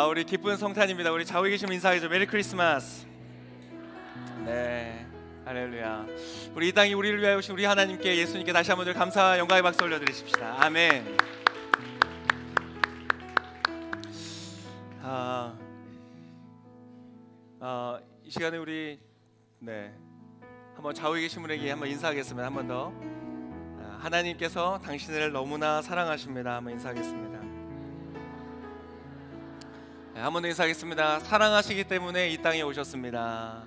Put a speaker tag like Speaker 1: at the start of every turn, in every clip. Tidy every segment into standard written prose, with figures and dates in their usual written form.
Speaker 1: 우리 기쁜 성탄입니다. 우리 좌우에 계시면 인사하죠. 메리 크리스마스. 네, 할렐루야. 우리 이 땅이 우리를 위하여 오신 우리 하나님께, 예수님께 다시 한번 감사와 영광의 박수 올려드리십시다. 아멘. 이 시간에 우리 한번 좌우에 계신 분에게 한번 인사하겠습니다. 한 번 더. 하나님께서 당신을 너무나 사랑하십니다. 한번 인사하겠습니다. 한 번 더 인사하겠습니다. 사랑하시기 때문에 이 땅에 오셨습니다.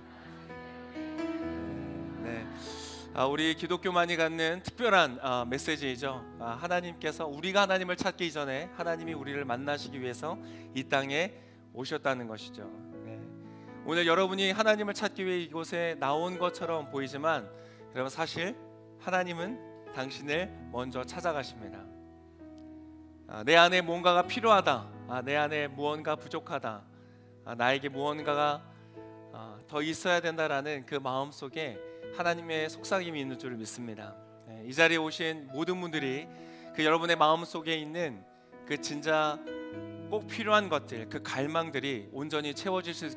Speaker 1: 네, 우리 기독교만이 갖는 특별한 메시지이죠. 하나님께서 우리가 하나님을 찾기 이전에 하나님이 우리를 만나시기 위해서 이 땅에 오셨다는 것이죠. 네. 오늘 여러분이 하나님을 찾기 위해 이곳에 나온 것처럼 보이지만 여러분, 사실 하나님은 당신을 먼저 찾아가십니다. 내 안에 뭔가가 필요하다, 내 안에 무언가 부족하다, 나에게 무언가가 더 있어야 된다라는 그 마음속에 하나님의 속삭임이 있는 줄을 믿습니다. 이 자리에 오신 모든 분들이 그 여러분의 마음속에 있는 그 진짜 꼭 필요한 것들, 그 갈망들이 온전히 채워지실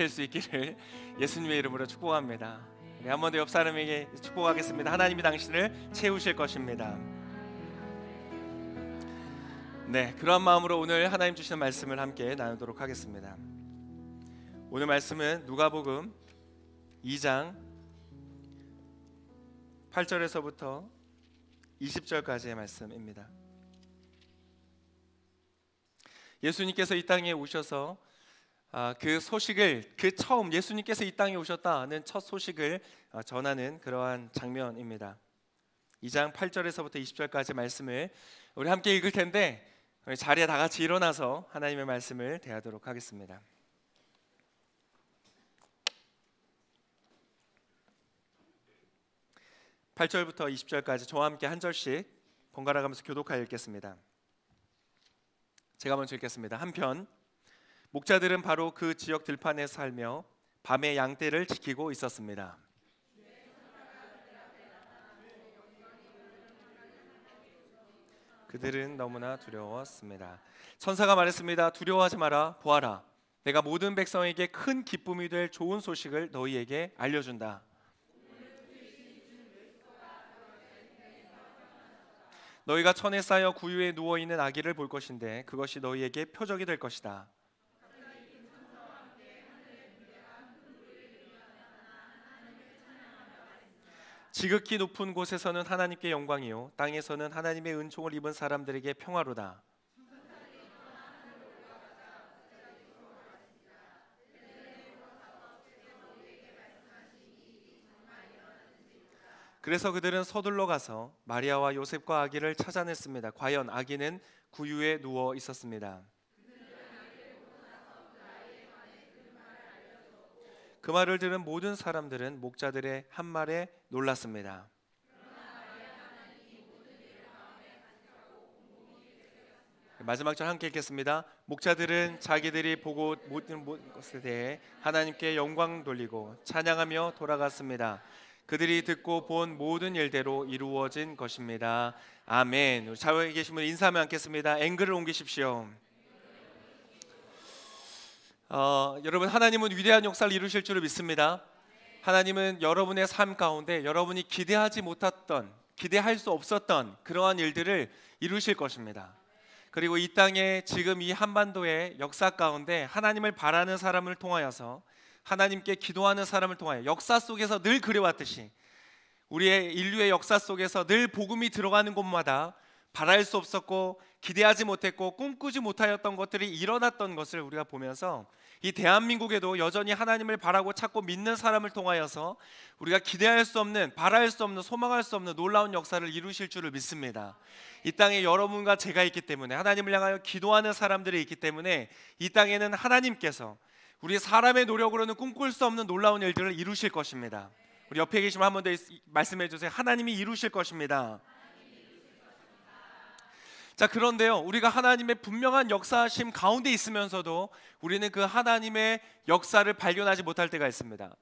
Speaker 1: 수 있기를 예수님의 이름으로 축복합니다. 한 번 더 옆 사람에게 축복하겠습니다. 하나님이 당신을 채우실 것입니다. 네, 그런 마음으로 오늘 하나님 주시는 말씀을 함께 나누도록 하겠습니다. 오늘 말씀은 누가복음 2장 8절에서부터 20절까지의 말씀입니다. 예수님께서 이 땅에 오셔서 그 소식을, 처음 예수님께서 이 땅에 오셨다는 첫 소식을 전하는 그러한 장면입니다. 2장 8절에서부터 20절까지 말씀을 우리 함께 읽을 텐데, 우리 자리에 다 같이 일어나서 하나님의 말씀을 대하도록 하겠습니다. (8절부터) 20절까지 저와 함께 한 절씩 번갈아 가면서 교독하여 읽겠습니다. 제가 먼저 읽겠습니다. 한편 목자들은 바로 그 지역 들판에 살며 밤에 양떼를 지키고 있었습니다. 그들은 너무나 두려웠습니다. 천사가 말했습니다. 두려워하지 마라. 보아라, 내가 모든 백성에게 큰 기쁨이 될 좋은 소식을 너희에게 알려준다. 너희가 천에 쌓여 구유에 누워있는 아기를 볼 것인데 그것이 너희에게 표적이 될 것이다. 지극히 높은 곳에서는 하나님께 영광이요, 땅에서는 하나님의 은총을 입은 사람들에게 평화로다. 그래서 그들은 서둘러 가서 마리아와 요셉과 아기를 찾아냈습니다. 과연 아기는 구유에 누워 있었습니다. 그 말을 들은 모든 사람들은 목자들의 한 말에 놀랐습니다. 마지막 절 함께 읽겠습니다. 목자들은 자기들이 보고 모든 것에 대해 하나님께 영광 돌리고 찬양하며 돌아갔습니다. 그들이 듣고 본 모든 일대로 이루어진 것입니다. 아멘. 좌우에 계신 분 인사하며 앉겠습니다. 앵글을 옮기십시오. 여러분, 하나님은 위대한 역사를 이루실 줄을 믿습니다. 하나님은 여러분의 삶 가운데 여러분이 기대하지 못했던, 기대할 수 없었던 그러한 일들을 이루실 것입니다. 그리고 이 땅에 지금 이 한반도의 역사 가운데 하나님을 바라는 사람을 통하여서, 하나님께 기도하는 사람을 통하여 역사 속에서 늘 그려왔듯이 우리의 인류의 역사 속에서 늘 복음이 들어가는 곳마다 바랄 수 없었고 기대하지 못했고 꿈꾸지 못하였던 것들이 일어났던 것을 우리가 보면서 이 대한민국에도 여전히 하나님을 바라고 찾고 믿는 사람을 통하여서 우리가 기대할 수 없는, 바랄 수 없는, 소망할 수 없는 놀라운 역사를 이루실 줄을 믿습니다. 이 땅에 여러분과 제가 있기 때문에, 하나님을 향하여 기도하는 사람들이 있기 때문에 이 땅에는 하나님께서 우리 사람의 노력으로는 꿈꿀 수 없는 놀라운 일들을 이루실 것입니다. 우리 옆에 계시면 한 번 더 말씀해 주세요. 하나님이 이루실 것입니다. 자, 그런데요, 우리가 하나님의 분명한 역사심 가운데 있으면서도 우리는 그 하나님의 역사를 발견하지 못할 때가 있습니다.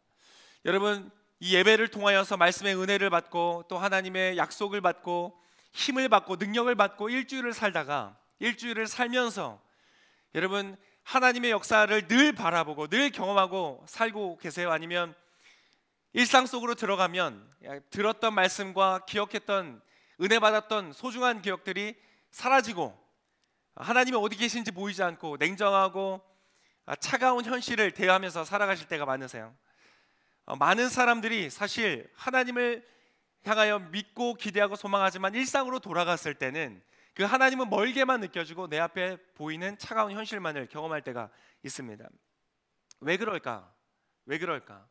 Speaker 1: 여러분, 이 예배를 통하여서 말씀의 은혜를 받고 또 하나님의 약속을 받고 힘을 받고 능력을 받고 일주일을 살다가 일주일을 살면서 여러분 하나님의 역사를 늘 바라보고 늘 경험하고 살고 계세요? 아니면 일상 속으로 들어가면 들었던 말씀과 기억했던 은혜 받았던 소중한 기억들이 사라지고 하나님이 어디 계신지 보이지 않고 냉정하고 차가운 현실을 대하면서 살아가실 때가 많으세요? 많은 사람들이 사실 하나님을 향하여 믿고 기대하고 소망하지만 일상으로 돌아갔을 때는 그 하나님은 멀게만 느껴지고 내 앞에 보이는 차가운 현실만을 경험할 때가 있습니다. 왜 그럴까? 왜 그럴까?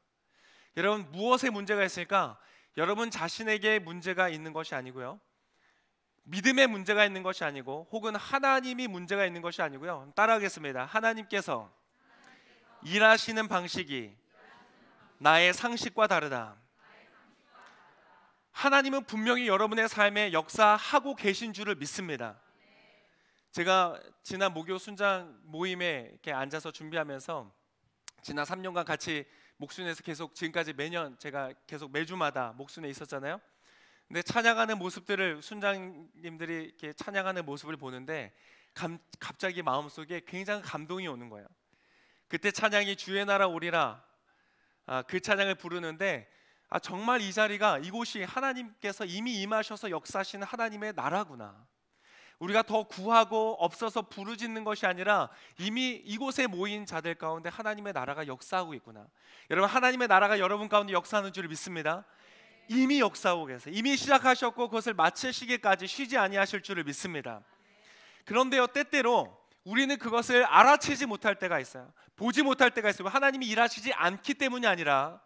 Speaker 1: 여러분 무엇에 문제가 있을까? 여러분 자신에게 문제가 있는 것이 아니고요, 믿음에 문제가 있는 것이 아니고, 혹은 하나님이 문제가 있는 것이 아니고요, 따라하겠습니다. 하나님께서 일하시는 방식이 나의 상식과 다르다. 하나님은 분명히 여러분의 삶에 역사하고 계신 줄을 믿습니다. 제가 지난 목요 순장 모임에 이렇게 앉아서 준비하면서 지난 3년간 같이 목순에서 계속 지금까지 매년 제가 계속 매주마다 목순에 있었잖아요. 근데 찬양하는 모습들을 순장님들이 이렇게 찬양하는 모습을 보는데 갑자기 마음속에 굉장히 감동이 오는 거예요. 그때 찬양이 주의 나라 오리라, 그 찬양을 부르는데 정말 이 자리가, 이곳이 하나님께서 이미 임하셔서 역사하시는 하나님의 나라구나. 우리가 더 구하고 없어서 부르짖는 것이 아니라 이미 이곳에 모인 자들 가운데 하나님의 나라가 역사하고 있구나. 여러분 하나님의 나라가 여러분 가운데 역사하는 줄 믿습니다. 이미 역사하고 계세요. 이미 시작하셨고 그것을 마치시기까지 쉬지 아니하실 줄을 믿습니다. 그런데요, 때때로 우리는 그것을 알아채지 못할 때가 있어요. 보지 못할 때가 있어요. 하나님이 일하시지 않기 때문이 아니라,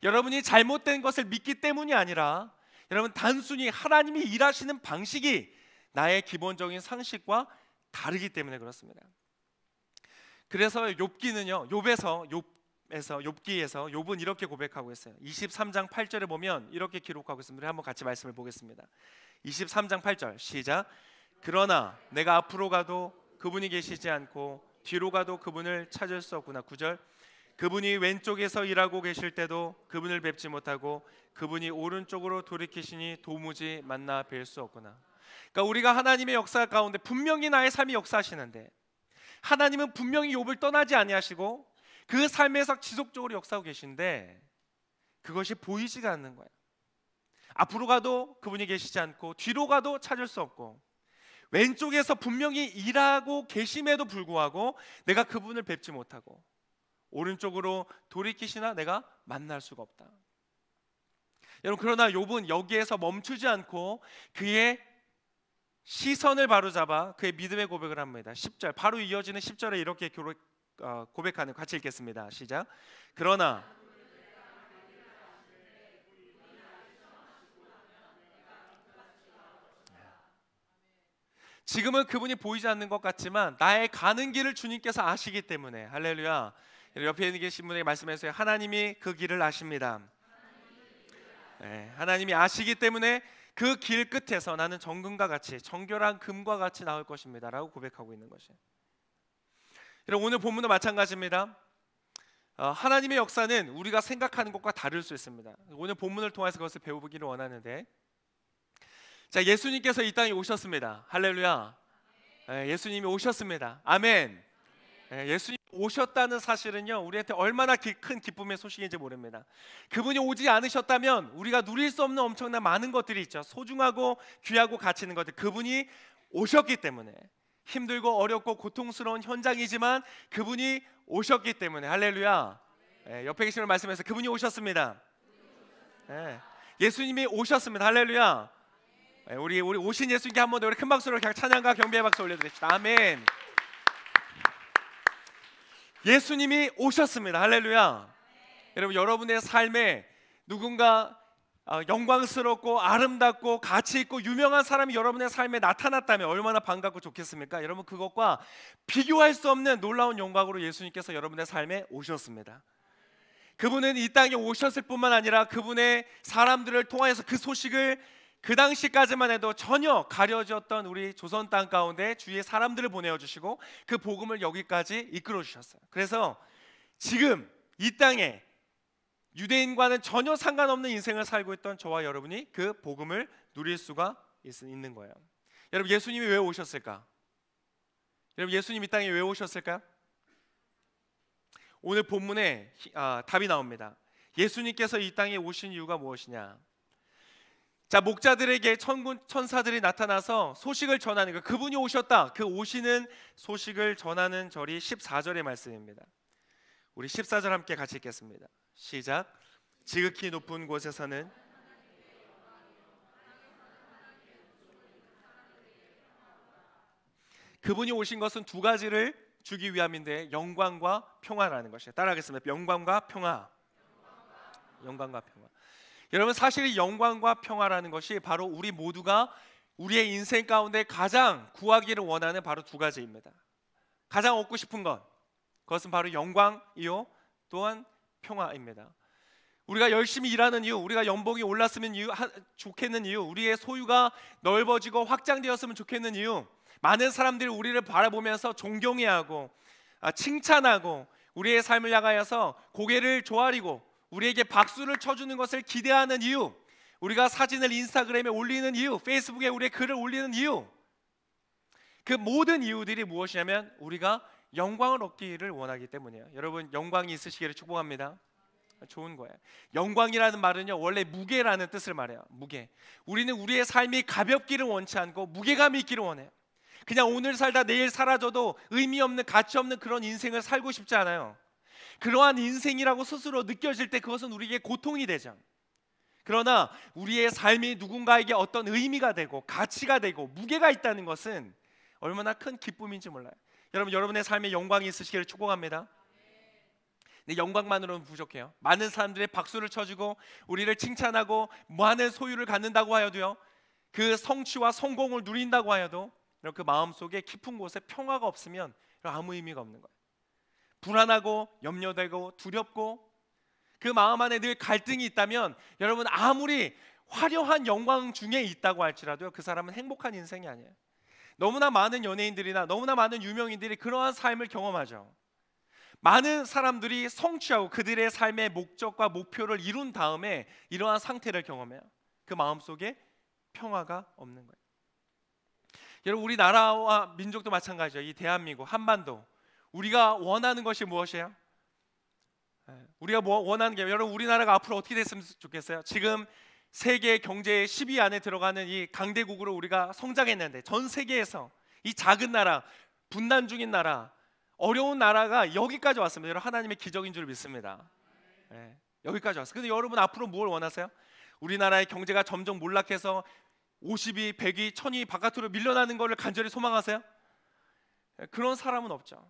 Speaker 1: 여러분이 잘못된 것을 믿기 때문이 아니라, 여러분 단순히 하나님이 일하시는 방식이 나의 기본적인 상식과 다르기 때문에 그렇습니다. 그래서 욥기에서 욥은 이렇게 고백하고 있어요. 23장 8절에 보면 이렇게 기록하고 있습니다. 한번 같이 말씀을 보겠습니다. 23장 8절 시작. 그러나 내가 앞으로 가도 그분이 계시지 않고 뒤로 가도 그분을 찾을 수 없구나. 9절. 그분이 왼쪽에서 일하고 계실 때도 그분을 뵙지 못하고 그분이 오른쪽으로 돌이키시니 도무지 만나 뵐 수 없구나. 그러니까 우리가 하나님의 역사 가운데 분명히 나의 삶이 역사하시는데, 하나님은 분명히 욥을 떠나지 아니하시고 그 삶에서 지속적으로 역사하고 계신데 그것이 보이지가 않는 거예요. 앞으로 가도 그분이 계시지 않고 뒤로 가도 찾을 수 없고, 왼쪽에서 분명히 일하고 계심에도 불구하고 내가 그분을 뵙지 못하고, 오른쪽으로 돌이키시나 내가 만날 수가 없다. 여러분 그러나 욥은 여기에서 멈추지 않고 그의 시선을 바로잡아 그의 믿음의 고백을 합니다. 10절 바로 이어지는 10절에 이렇게 고백하는, 같이 읽겠습니다. 시작. 그러나 지금은 그분이 보이지 않는 것 같지만 나의 가는 길을 주님께서 아시기 때문에, 할렐루야. 옆에 있는 계신 분에게 말씀해주세요. 하나님이 그 길을 아십니다. 하나님이 아시기 때문에 그 길 끝에서 나는 정금과 같이, 정결한 금과 같이 나올 것입니다 라고 고백하고 있는 것이에요. 여러분 오늘 본문도 마찬가지입니다. 하나님의 역사는 우리가 생각하는 것과 다를 수 있습니다. 오늘 본문을 통해서 그것을 배워보기를 원하는데, 자, 예수님께서 이 땅에 오셨습니다. 할렐루야. 예수님이 오셨습니다. 아멘. 예수님이 오셨다는 사실은요, 우리한테 얼마나 큰 기쁨의 소식인지 모릅니다. 그분이 오지 않으셨다면 우리가 누릴 수 없는 엄청난 많은 것들이 있죠. 소중하고 귀하고 가치 있는 것들. 그분이 오셨기 때문에, 힘들고 어렵고 고통스러운 현장이지만 그분이 오셨기 때문에, 할렐루야. 옆에 계신 분 말씀해서 그분이 오셨습니다. 예수님이 오셨습니다. 할렐루야. 우리 오신 예수님께 한 번 더 우리 큰 박수로 그냥 찬양과 경배의 박수 올려드립시다. 아멘. 예수님이 오셨습니다. 할렐루야. 여러분 여러분의 삶에 누군가 영광스럽고 아름답고 가치 있고 유명한 사람이 여러분의 삶에 나타났다면 얼마나 반갑고 좋겠습니까? 여러분 그것과 비교할 수 없는 놀라운 영광으로 예수님께서 여러분의 삶에 오셨습니다. 그분은 이 땅에 오셨을 뿐만 아니라 그분의 사람들을 통하여서 그 소식을 그 당시까지만 해도 전혀 가려졌던 우리 조선 땅 가운데 주위의 사람들을 보내어주시고 그 복음을 여기까지 이끌어 주셨어요. 그래서 지금 이 땅에 유대인과는 전혀 상관없는 인생을 살고 있던 저와 여러분이 그 복음을 누릴 수가 있는 거예요. 여러분 예수님이 왜 오셨을까? 여러분, 예수님 이 땅에 왜 오셨을까요? 오늘 본문에 답이 나옵니다. 예수님께서 이 땅에 오신 이유가 무엇이냐? 자, 목자들에게 천군 천사들이 나타나서 소식을 전하는 거, 그분이 오셨다, 그 오시는 소식을 전하는 절이 14절의 말씀입니다. 우리 14절 함께 같이 읽겠습니다. 시작. 지극히 높은 곳에서는 그분이 오신 것은 두 가지를 주기 위함인데 영광과 평화라는 것이에요. 따라하겠습니다. 영광과 평화. 영광과 평화. 여러분, 사실 이 영광과 평화라는 것이 바로 우리 모두가 우리의 인생 가운데 가장 구하기를 원하는 바로 두 가지입니다. 가장 얻고 싶은 것, 그것은 바로 영광이요 또한 평화입니다. 우리가 열심히 일하는 이유, 우리가 연봉이 올랐으면 좋겠는 이유, 우리의 소유가 넓어지고 확장되었으면 좋겠는 이유, 많은 사람들이 우리를 바라보면서 존경해야 하고 칭찬하고 우리의 삶을 향하여서 고개를 조아리고 우리에게 박수를 쳐주는 것을 기대하는 이유, 우리가 사진을 인스타그램에 올리는 이유, 페이스북에 우리의 글을 올리는 이유, 그 모든 이유들이 무엇이냐면 우리가 영광을 얻기를 원하기 때문이에요. 여러분, 영광이 있으시기를 축복합니다. 좋은 거예요. 영광이라는 말은요, 원래 무게라는 뜻을 말해요. 무게. 우리는 우리의 삶이 가볍기를 원치 않고 무게감이 있기를 원해요. 그냥 오늘 살다 내일 사라져도 의미 없는, 가치 없는 그런 인생을 살고 싶지 않아요. 그러한 인생이라고 스스로 느껴질 때 그것은 우리에게 고통이 되죠. 그러나 우리의 삶이 누군가에게 어떤 의미가 되고 가치가 되고 무게가 있다는 것은 얼마나 큰 기쁨인지 몰라요. 여러분, 여러분의 삶에 영광이 있으시기를 축복합니다. 근데 영광만으로는 부족해요. 많은 사람들의 박수를 쳐주고 우리를 칭찬하고 많은 소유를 갖는다고 하여도요, 그 성취와 성공을 누린다고 하여도 그 마음속에 깊은 곳에 평화가 없으면 아무 의미가 없는 거예요. 불안하고 염려되고 두렵고 그 마음 안에 늘 갈등이 있다면 여러분, 아무리 화려한 영광 중에 있다고 할지라도 그 사람은 행복한 인생이 아니에요. 너무나 많은 연예인들이나 너무나 많은 유명인들이 그러한 삶을 경험하죠. 많은 사람들이 성취하고 그들의 삶의 목적과 목표를 이룬 다음에 이러한 상태를 경험해요. 그 마음속에 평화가 없는 거예요. 여러분, 우리나라와 민족도 마찬가지죠. 이 대한민국, 한반도, 우리가 원하는 것이 무엇이에요? 우리가 원하는 게, 여러분, 우리나라가 앞으로 어떻게 됐으면 좋겠어요? 지금 세계 경제 10위 안에 들어가는 이 강대국으로 우리가 성장했는데 전 세계에서 이 작은 나라, 분단 중인 나라, 어려운 나라가 여기까지 왔습니다. 여러분, 하나님의 기적인 줄 믿습니다. 여기까지 왔어요. 근데 여러분, 앞으로 무엇을 원하세요? 우리나라의 경제가 점점 몰락해서 50위, 100위, 1000위 바깥으로 밀려나는 것을 간절히 소망하세요? 그런 사람은 없죠.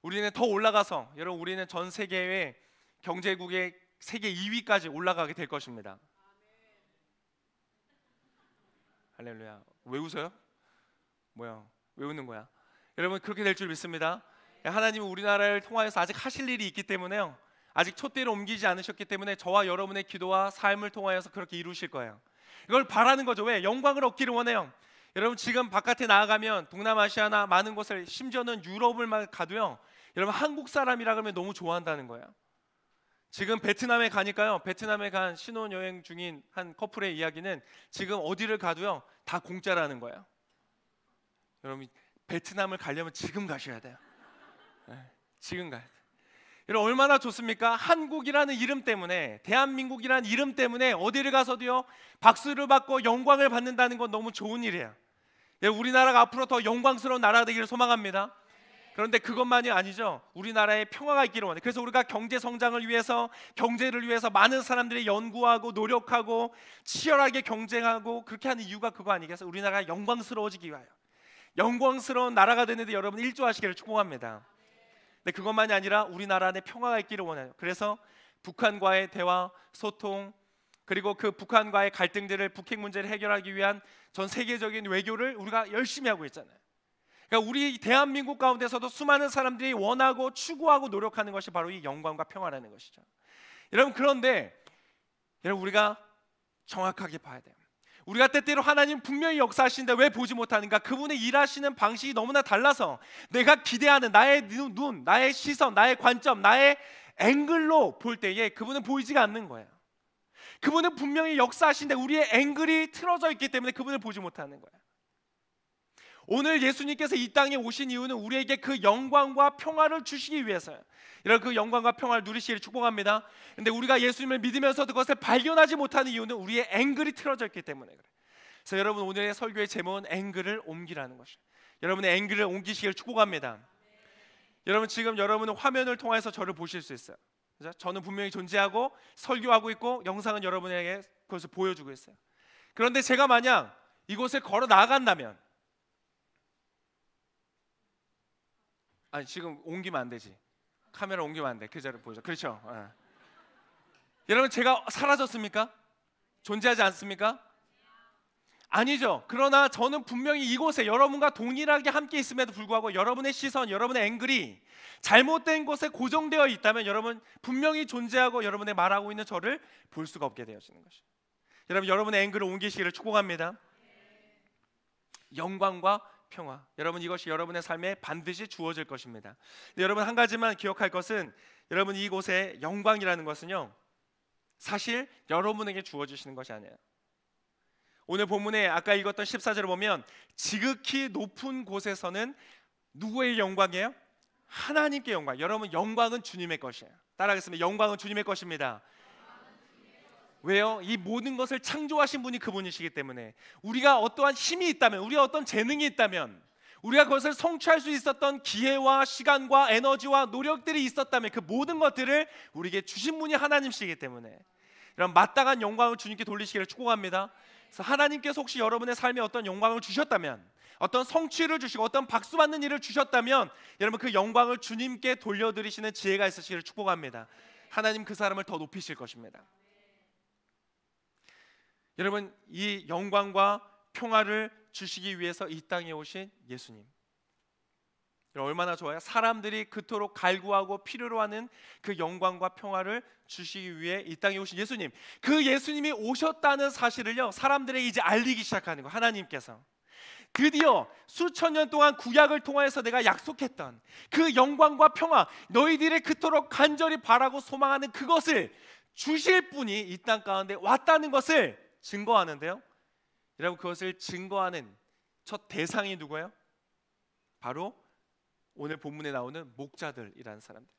Speaker 1: 우리는 더 올라가서, 여러분, 우리는 전 세계의 경제국의 세계 2위까지 올라가게 될 것입니다. 할렐루야. 왜 웃어요? 뭐야? 왜 웃는 거야? 여러분, 그렇게 될 줄 믿습니다. 하나님은 우리나라를 통하여서 아직 하실 일이 있기 때문에요, 아직 촛대를 옮기지 않으셨기 때문에 저와 여러분의 기도와 삶을 통하여서 그렇게 이루실 거예요. 이걸 바라는 거죠. 왜? 영광을 얻기를 원해요. 여러분, 지금 바깥에 나아가면 동남아시아나 많은 곳을, 심지어는 유럽을 가도요, 여러분, 한국 사람이라 그러면 너무 좋아한다는 거예요. 지금 베트남에 가니까요, 베트남에 간 신혼여행 중인 한 커플의 이야기는 지금 어디를 가도요 다 공짜라는 거예요. 여러분, 베트남을 가려면 지금 가셔야 돼요. 지금 가야 돼요. 여러분, 얼마나 좋습니까? 한국이라는 이름 때문에, 대한민국이라는 이름 때문에 어디를 가서도요 박수를 받고 영광을 받는다는 건 너무 좋은 일이에요. 우리나라가 앞으로 더 영광스러운 나라가 되기를 소망합니다. 그런데 그것만이 아니죠. 우리나라에 평화가 있기를 원해요. 그래서 우리가 경제 성장을 위해서, 경제를 위해서 많은 사람들이 연구하고 노력하고 치열하게 경쟁하고 그렇게 하는 이유가 그거 아니겠어요? 우리나라가 영광스러워지기 위하여, 영광스러운 나라가 되는데 여러분 일조하시기를 축복합니다. 근데 그것만이 아니라 우리나라 안에 평화가 있기를 원해요. 그래서 북한과의 대화, 소통, 그리고 그 북한과의 갈등들을, 북핵 문제를 해결하기 위한 전 세계적인 외교를 우리가 열심히 하고 있잖아요. 그러니까 우리 대한민국 가운데서도 수많은 사람들이 원하고 추구하고 노력하는 것이 바로 이 영광과 평화라는 것이죠. 여러분, 그런데 여러분, 우리가 정확하게 봐야 돼요. 우리가 때때로 하나님 분명히 역사하시는데 왜 보지 못하는가? 그분의 일하시는 방식이 너무나 달라서 내가 기대하는 나의 눈, 나의 시선, 나의 관점, 나의 앵글로 볼 때에 그분은 보이지가 않는 거예요. 그분은 분명히 역사하시는데 우리의 앵글이 틀어져 있기 때문에 그분을 보지 못하는 거예요. 오늘 예수님께서 이 땅에 오신 이유는 우리에게 그 영광과 평화를 주시기 위해서요. 이런 그 영광과 평화를 누리시기를 축복합니다. 근데 우리가 예수님을 믿으면서도 그것을 발견하지 못하는 이유는 우리의 앵글이 틀어져 있기 때문에 그래요. 그래서 여러분, 오늘의 설교의 제목은 앵글을 옮기라는 것이에요. 여러분의 앵글을 옮기시기를 축복합니다. 여러분, 지금 여러분은 화면을 통해서 저를 보실 수 있어요. 그죠? 저는 분명히 존재하고 설교하고 있고 영상은 여러분에게 그것을 보여주고 있어요. 그런데 제가 만약 이곳을 걸어 나간다면, 아니 지금 옮기면 안 되지. 카메라 옮기면 안 돼. 그 자리를 보여줘. 그렇죠. 여러분, 제가 사라졌습니까? 존재하지 않습니까? 아니죠. 그러나 저는 분명히 이곳에 여러분과 동일하게 함께 있음에도 불구하고 여러분의 시선, 여러분의 앵글이 잘못된 곳에 고정되어 있다면 여러분 분명히 존재하고 여러분의 말하고 있는 저를 볼 수가 없게 되어지는 것이죠. 여러분, 여러분의 앵글을 옮기시기를 축복합니다. 영광과 평화, 여러분 이것이 여러분의 삶에 반드시 주어질 것입니다. 여러분, 한 가지만 기억할 것은, 여러분 이곳에 영광이라는 것은요, 사실 여러분에게 주어지시는 것이 아니에요. 오늘 본문에 아까 읽었던 14절을 보면 지극히 높은 곳에서는 누구의 영광이에요? 하나님께 영광. 여러분, 영광은 주님의 것이에요. 따라하겠습니다. 영광은 주님의 것입니다. 왜요? 이 모든 것을 창조하신 분이 그분이시기 때문에. 우리가 어떠한 힘이 있다면, 우리가 어떤 재능이 있다면, 우리가 그것을 성취할 수 있었던 기회와 시간과 에너지와 노력들이 있었다면 그 모든 것들을 우리에게 주신 분이 하나님이시기 때문에 이런 마땅한 영광을 주님께 돌리시기를 축복합니다. 그래서 하나님께서 혹시 여러분의 삶에 어떤 영광을 주셨다면, 어떤 성취를 주시고 어떤 박수 받는 일을 주셨다면, 여러분 그 영광을 주님께 돌려드리시는 지혜가 있으시기를 축복합니다. 하나님 그 사람을 더 높이실 것입니다. 여러분, 이 영광과 평화를 주시기 위해서 이 땅에 오신 예수님, 얼마나 좋아요? 사람들이 그토록 갈구하고 필요로 하는 그 영광과 평화를 주시기 위해 이 땅에 오신 예수님, 그 예수님이 오셨다는 사실을요, 사람들에게 이제 알리기 시작하는 거예요. 하나님께서 드디어 수천 년 동안 구약을 통해서 내가 약속했던 그 영광과 평화, 너희들이 그토록 간절히 바라고 소망하는 그것을 주실 분이 이 땅 가운데 왔다는 것을 증거하는데요, 여러분 그것을 증거하는 첫 대상이 누구예요? 바로 오늘 본문에 나오는 목자들이라는 사람들.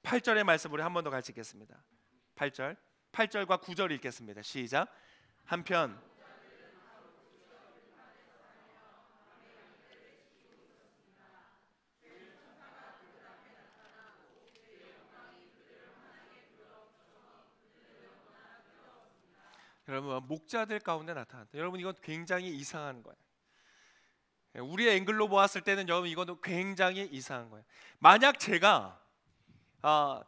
Speaker 1: 8절의 말씀 우리 한 번 더 같이 읽겠습니다. 8절과 9절 읽겠습니다. 시작. 한편 여러분, 목자들 가운데 나타났다. 여러분, 이건 굉장히 이상한 거예요. 우리의 앵글로 보았을 때는 여러분 이건 굉장히 이상한 거예요. 만약 제가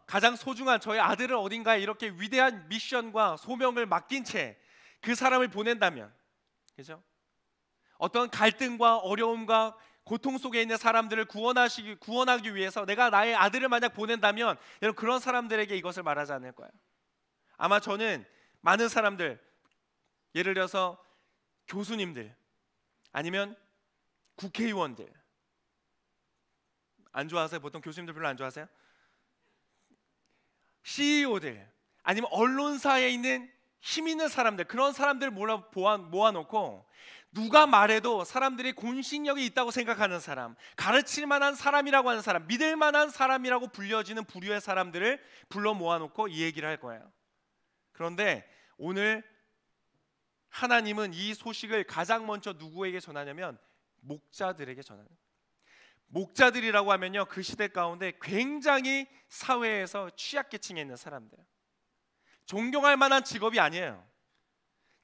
Speaker 1: 가장 소중한 저희 아들을 어딘가에 이렇게 위대한 미션과 소명을 맡긴 채 그 사람을 보낸다면, 그죠? 어떤 갈등과 어려움과 고통 속에 있는 사람들을 구원하기 위해서 내가 나의 아들을 만약 보낸다면, 여러분 그런 사람들에게 이것을 말하지 않을 거예요. 아마 저는 많은 사람들, 예를 들어서 교수님들 아니면 국회의원들, 안 좋아하세요? 보통 교수님들 별로 안 좋아하세요? CEO들 아니면 언론사에 있는 힘 있는 사람들, 그런 사람들 모아놓고 누가 말해도 사람들이 공신력이 있다고 생각하는 사람, 가르칠 만한 사람이라고 하는 사람, 믿을 만한 사람이라고 불려지는 부류의 사람들을 불러 모아놓고 이 얘기를 할 거예요. 그런데 오늘 하나님은 이 소식을 가장 먼저 누구에게 전하냐면 목자들에게 전하는. 목자들이라고 하면요, 그 시대 가운데 굉장히 사회에서 취약계층에 있는 사람들, 존경할 만한 직업이 아니에요.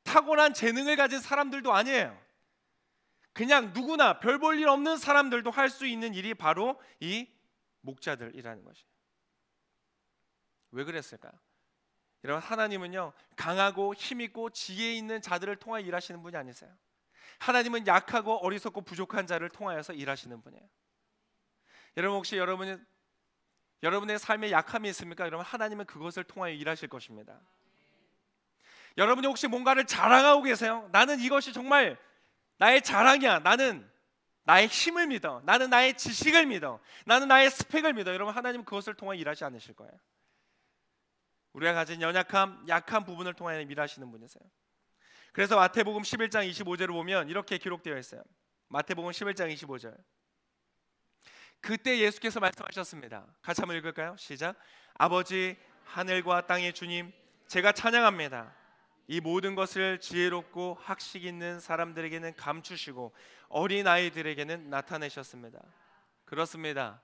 Speaker 1: 타고난 재능을 가진 사람들도 아니에요. 그냥 누구나 별 볼 일 없는 사람들도 할 수 있는 일이 바로 이 목자들이라는 것이에요. 왜 그랬을까요? 여러분, 하나님은요 강하고 힘있고 지혜 있는 자들을 통하여 일하시는 분이 아니세요. 하나님은 약하고 어리석고 부족한 자를 통하여서 일하시는 분이에요. 여러분, 혹시 여러분의 삶에 약함이 있습니까? 여러분, 하나님은 그것을 통하여 일하실 것입니다. 여러분이 혹시 뭔가를 자랑하고 계세요? 나는 이것이 정말 나의 자랑이야. 나는 나의 힘을 믿어. 나는 나의 지식을 믿어. 나는 나의 스펙을 믿어. 여러분, 하나님은 그것을 통하여 일하지 않으실 거예요. 우리가 가진 연약함, 약한 부분을 통하여 일하시는 분이세요. 그래서 마태복음 11장 25절을 보면 이렇게 기록되어 있어요. 마태복음 11장 25절. 그때 예수께서 말씀하셨습니다. 같이 한번 읽을까요? 시작. 아버지 하늘과 땅의 주님, 제가 찬양합니다. 이 모든 것을 지혜롭고 학식 있는 사람들에게는 감추시고 어린 아이들에게는 나타내셨습니다. 그렇습니다.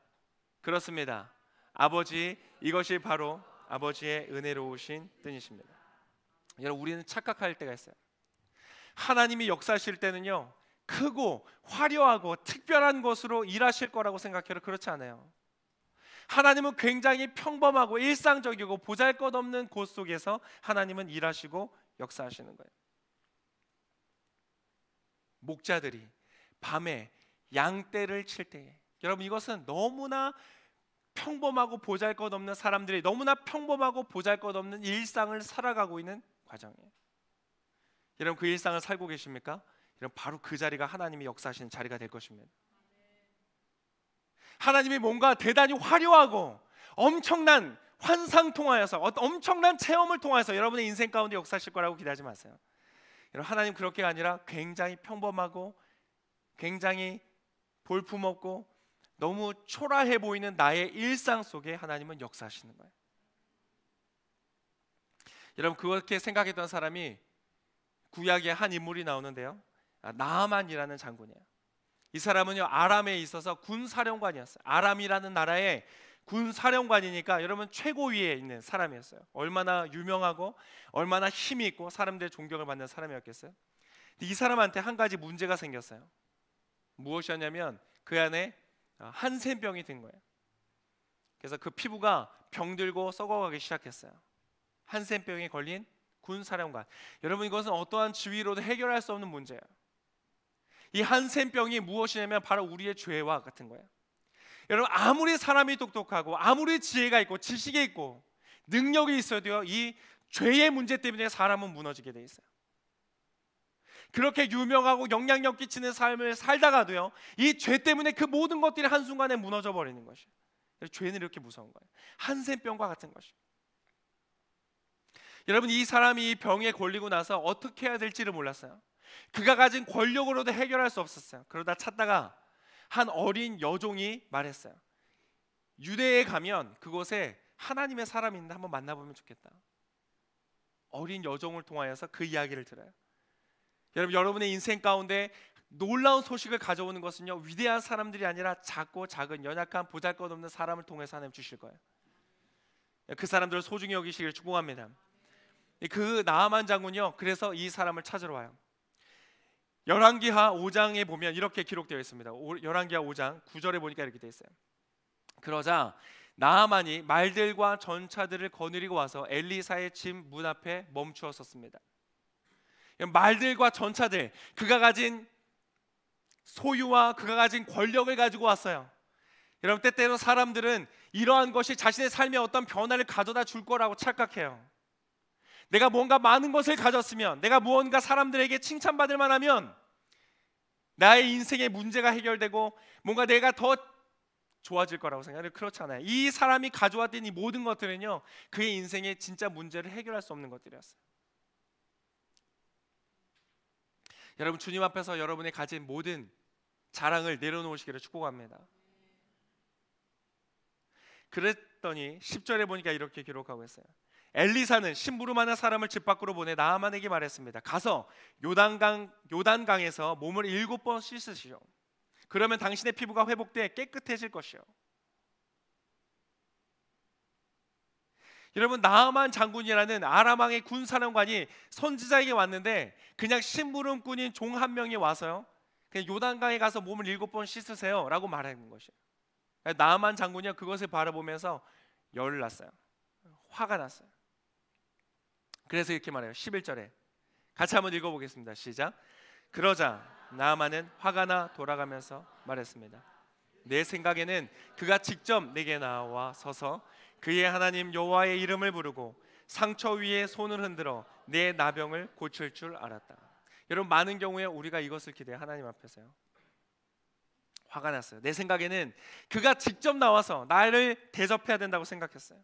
Speaker 1: 그렇습니다. 아버지, 이것이 바로 아버지의 은혜로우신 뜻이십니다. 여러분, 우리는 착각할 때가 있어요. 하나님이 역사하실 때는요, 크고 화려하고 특별한 것으로 일하실 거라고 생각해요. 그렇지 않아요. 하나님은 굉장히 평범하고 일상적이고 보잘것없는 곳 속에서 하나님은 일하시고 역사하시는 거예요. 목자들이 밤에 양떼를 칠 때에, 여러분, 이것은 너무나 평범하고 보잘것없는 사람들이 너무나 평범하고 보잘것없는 일상을 살아가고 있는 과정이에요. 여러분, 그 일상을 살고 계십니까? 여러분, 바로 그 자리가 하나님이 역사하시는 자리가 될 것입니다. 하나님이 뭔가 대단히 화려하고 엄청난 환상 통하여서 엄청난 체험을 통해서 여러분의 인생 가운데 역사하실 거라고 기대하지 마세요. 여러분, 하나님 그렇게가 아니라 굉장히 평범하고 굉장히 볼품없고 너무 초라해 보이는 나의 일상 속에 하나님은 역사하시는 거예요. 여러분, 그렇게 생각했던 사람이 구약에 한 인물이 나오는데요, 나아만이라는 장군이에요. 이 사람은요, 아람에 있어서 군사령관이었어요. 아람이라는 나라의 군사령관이니까 여러분 최고위에 있는 사람이었어요. 얼마나 유명하고 얼마나 힘이 있고 사람들의 존경을 받는 사람이었겠어요. 근데 이 사람한테 한 가지 문제가 생겼어요. 무엇이었냐면 그 안에 한센병이 든 거예요. 그래서 그 피부가 병들고 썩어가기 시작했어요. 한센병에 걸린 군사령관. 여러분, 이것은 어떠한 지위로도 해결할 수 없는 문제예요. 이 한센병이 무엇이냐면 바로 우리의 죄와 같은 거예요. 여러분, 아무리 사람이 똑똑하고 아무리 지혜가 있고 지식이 있고 능력이 있어도요, 이 죄의 문제 때문에 사람은 무너지게 돼 있어요. 그렇게 유명하고 영향력 끼치는 삶을 살다가도요, 이 죄 때문에 그 모든 것들이 한순간에 무너져 버리는 것이에요. 죄는 이렇게 무서운 거예요. 한센병과 같은 것이에요. 여러분, 이 사람이 이 병에 걸리고 나서 어떻게 해야 될지를 몰랐어요. 그가 가진 권력으로도 해결할 수 없었어요. 그러다 찾다가 한 어린 여종이 말했어요. 유대에 가면 그곳에 하나님의 사람이 있는데 한번 만나보면 좋겠다. 어린 여종을 통하여서 그 이야기를 들어요. 여러분, 여러분의 인생 가운데 놀라운 소식을 가져오는 것은요, 위대한 사람들이 아니라 작고 작은 연약한 보잘것없는 사람을 통해서 하나님 주실 거예요. 그 사람들을 소중히 여기시길 축복합니다. 그 나아만 장군이요, 그래서 이 사람을 찾으러 와요. 열왕기하 5장에 보면 이렇게 기록되어 있습니다. 열왕기하 5장 9절에 보니까 이렇게 되어 있어요. 그러자 나아만이 말들과 전차들을 거느리고 와서 엘리사의 집 문 앞에 멈추어 섰습니다. 말들과 전차들, 그가 가진 소유와 그가 가진 권력을 가지고 왔어요. 여러분, 때때로 사람들은 이러한 것이 자신의 삶에 어떤 변화를 가져다 줄 거라고 착각해요. 내가 뭔가 많은 것을 가졌으면, 내가 무언가 사람들에게 칭찬받을 만하면 나의 인생의 문제가 해결되고 뭔가 내가 더 좋아질 거라고 생각해요. 그렇지 않아요. 이 사람이 가져왔던 이 모든 것들은요, 그의 인생의 진짜 문제를 해결할 수 없는 것들이었어요. 여러분, 주님 앞에서 여러분이 가진 모든 자랑을 내려놓으시기를 축복합니다. 그랬더니 10절에 보니까 이렇게 기록하고 있어요. 엘리사는 심부름하는 사람을 집 밖으로 보내 나아만에게 말했습니다. 가서 요단강에서 몸을 7번 씻으시오. 그러면 당신의 피부가 회복돼 깨끗해질 것이요. 여러분, 나아만 장군이라는 아람 왕의 군사령관이 선지자에게 왔는데 그냥 심부름꾼인 종 한 명이 와서요, 그냥 요단강에 가서 몸을 7번 씻으세요 라고 말하는 것이에요. 나아만 장군이 그것을 바라보면서 열을 났어요. 화가 났어요. 그래서 이렇게 말해요. 11절에 같이 한번 읽어보겠습니다. 시작. 그러자 나아만은 화가 나 돌아가면서 말했습니다. 내 생각에는 그가 직접 내게 나와 서서 그의 하나님 여호와의 이름을 부르고 상처 위에 손을 흔들어 내 나병을 고칠 줄 알았다. 여러분, 많은 경우에 우리가 이것을 기대해 하나님 앞에서요, 화가 났어요. 내 생각에는 그가 직접 나와서 나를 대접해야 된다고 생각했어요.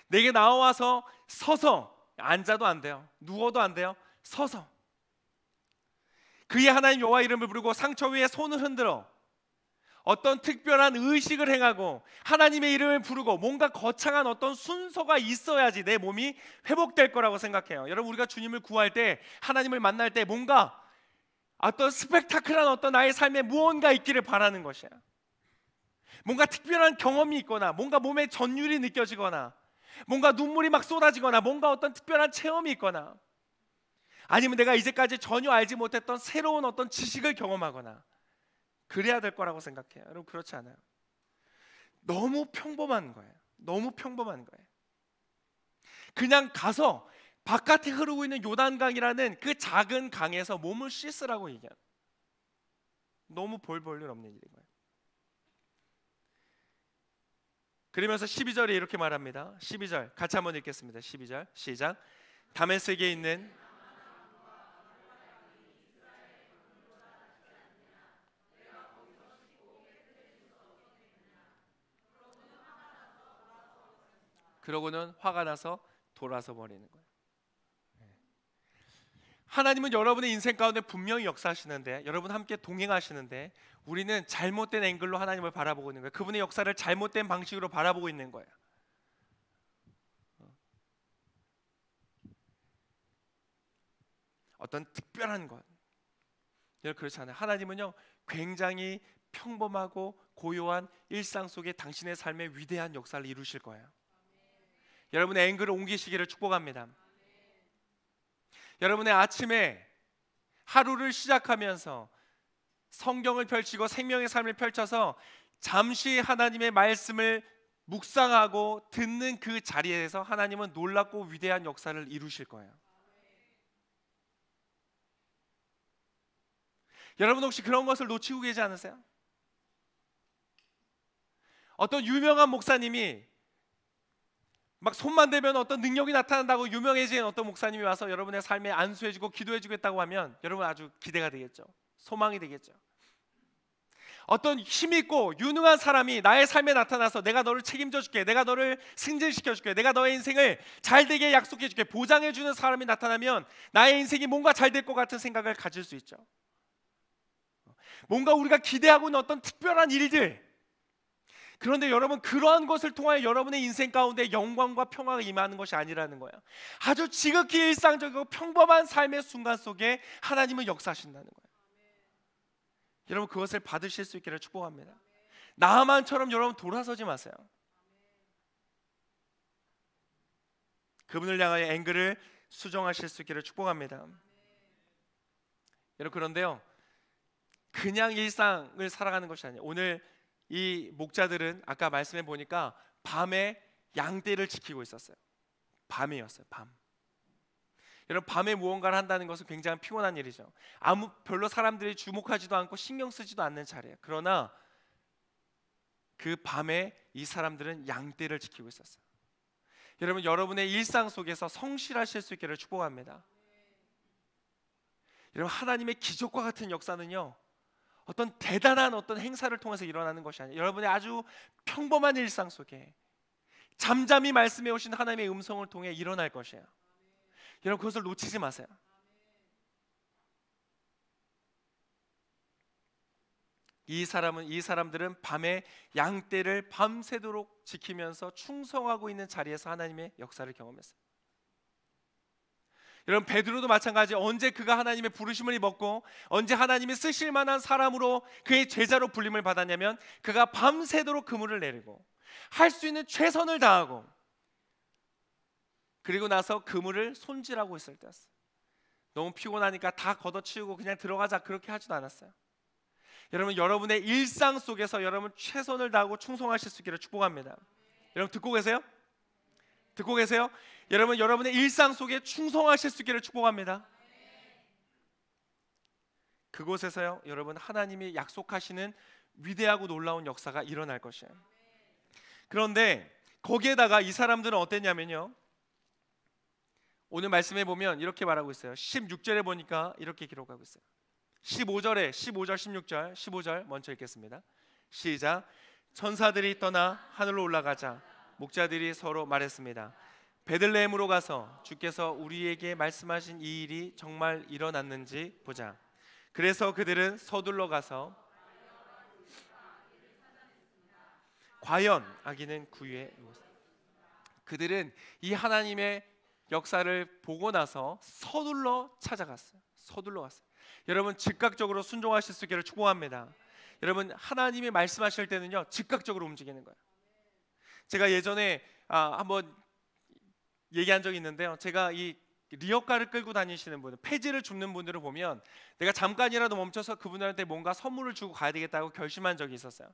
Speaker 1: 내게 나와서 서서, 앉아도 안 돼요, 누워도 안 돼요, 서서 그의 하나님 여호와 이름을 부르고 상처 위에 손을 흔들어 어떤 특별한 의식을 행하고 하나님의 이름을 부르고 뭔가 거창한 어떤 순서가 있어야지 내 몸이 회복될 거라고 생각해요. 여러분, 우리가 주님을 구할 때, 하나님을 만날 때 뭔가 어떤 스펙타클한 어떤 나의 삶에 무언가 있기를 바라는 것이야. 뭔가 특별한 경험이 있거나, 뭔가 몸에 전율이 느껴지거나, 뭔가 눈물이 막 쏟아지거나, 뭔가 어떤 특별한 체험이 있거나, 아니면 내가 이제까지 전혀 알지 못했던 새로운 어떤 지식을 경험하거나, 그래야 될 거라고 생각해요. 여러분, 그렇지 않아요. 너무 평범한 거예요. 너무 평범한 거예요. 그냥 가서 바깥에 흐르고 있는 요단강이라는 그 작은 강에서 몸을 씻으라고 얘기해요. 너무 볼 일 없는 일인 거예요. 그러면서 12절에 이렇게 말합니다. 12절 같이 한번 읽겠습니다. 12절 시작. 다메섹에 있는 그러고는 화가 나서 돌아서 버리는 거예요. 하나님은 여러분의 인생 가운데 분명히 역사하시는데, 여러분 함께 동행하시는데, 우리는 잘못된 앵글로 하나님을 바라보고 있는 거예요. 그분의 역사를 잘못된 방식으로 바라보고 있는 거예요. 어떤 특별한 것, 여러분 그렇지 않아요. 하나님은요 굉장히 평범하고 고요한 일상 속에 당신의 삶의 위대한 역사를 이루실 거예요. 여러분의 앵글을 옮기시기를 축복합니다. 여러분의 아침에 하루를 시작하면서 성경을 펼치고 생명의 삶을 펼쳐서 잠시 하나님의 말씀을 묵상하고 듣는 그 자리에서 하나님은 놀랍고 위대한 역사를 이루실 거예요. 여러분 혹시 그런 것을 놓치고 계지 않으세요? 어떤 유명한 목사님이 막 손만 대면 어떤 능력이 나타난다고 유명해진 어떤 목사님이 와서 여러분의 삶에 안수해주고 기도해주겠다고 하면 여러분 아주 기대가 되겠죠. 소망이 되겠죠. 어떤 힘있고 유능한 사람이 나의 삶에 나타나서 내가 너를 책임져 줄게, 내가 너를 승진시켜 줄게, 내가 너의 인생을 잘 되게 약속해 줄게, 보장해 주는 사람이 나타나면 나의 인생이 뭔가 잘 될 것 같은 생각을 가질 수 있죠. 뭔가 우리가 기대하고 있는 어떤 특별한 일들, 그런데 여러분 그러한 것을 통하여 여러분의 인생 가운데 영광과 평화가 임하는 것이 아니라는 거예요. 아주 지극히 일상적이고 평범한 삶의 순간 속에 하나님은 역사하신다는 거예요. 여러분 그것을 받으실 수 있기를 축복합니다. 나하만처럼 여러분 돌아서지 마세요. 그분을 향하여 앵글을 수정하실 수 있기를 축복합니다. 여러분 그런데요 그냥 일상을 살아가는 것이 아니에요. 오늘 이 목자들은 아까 말씀해 보니까 밤에 양떼를 지키고 있었어요. 밤이었어요. 밤. 여러분 밤에 무언가를 한다는 것은 굉장히 피곤한 일이죠. 별로 사람들이 주목하지도 않고 신경 쓰지도 않는 자리예요. 그러나 그 밤에 이 사람들은 양떼를 지키고 있었어요. 여러분 여러분의 일상 속에서 성실하실 수 있기를 축복합니다. 여러분 하나님의 기적과 같은 역사는요 어떤 대단한 어떤 행사를 통해서 일어나는 것이 아니에요. 여러분의 아주 평범한 일상 속에 잠잠히 말씀해 오신 하나님의 음성을 통해 일어날 것이에요. 여러분 그것을 놓치지 마세요. 이 사람들은 밤에 양떼를 밤새도록 지키면서 충성하고 있는 자리에서 하나님의 역사를 경험했어요. 여러분 베드로도 마찬가지. 언제 그가 하나님의 부르심을 입었고 언제 하나님이 쓰실 만한 사람으로 그의 제자로 불림을 받았냐면 그가 밤새도록 그물을 내리고 할 수 있는 최선을 다하고 그리고 나서 그물을 손질하고 있을 때였어요. 너무 피곤하니까 다 걷어치우고 그냥 들어가자 그렇게 하지도 않았어요. 여러분 여러분의 일상 속에서 여러분 최선을 다하고 충성하실 수 있기를 축복합니다. 여러분 듣고 계세요? 듣고 계세요? 여러분 여러분의 일상 속에 충성하실 수 있기를 축복합니다. 그곳에서요 여러분 하나님이 약속하시는 위대하고 놀라운 역사가 일어날 것이에요. 그런데 거기에다가 이 사람들은 어땠냐면요 오늘 말씀해 보면 이렇게 말하고 있어요. 16절에 보니까 이렇게 기록하고 있어요. 15절 16절 15절 먼저 읽겠습니다. 시작. 천사들이 떠나 하늘로 올라가자 목자들이 서로 말했습니다. 베들레헴으로 가서 주께서 우리에게 말씀하신 이 일이 정말 일어났는지 보자. 그래서 그들은 서둘러 가서 과연 아기는 구유에 누웠습니다. 그들은 이 하나님의 역사를 보고 나서 서둘러 찾아갔어요. 서둘러 갔어요. 여러분 즉각적으로 순종하실 수 있기를 축복합니다. 여러분 하나님이 말씀하실 때는요 즉각적으로 움직이는 거예요. 제가 예전에 한번 얘기한 적이 있는데요. 제가 이 리어카를 끌고 다니시는 분들, 폐지를 줍는 분들을 보면 내가 잠깐이라도 멈춰서 그분들한테 뭔가 선물을 주고 가야 되겠다고 결심한 적이 있었어요.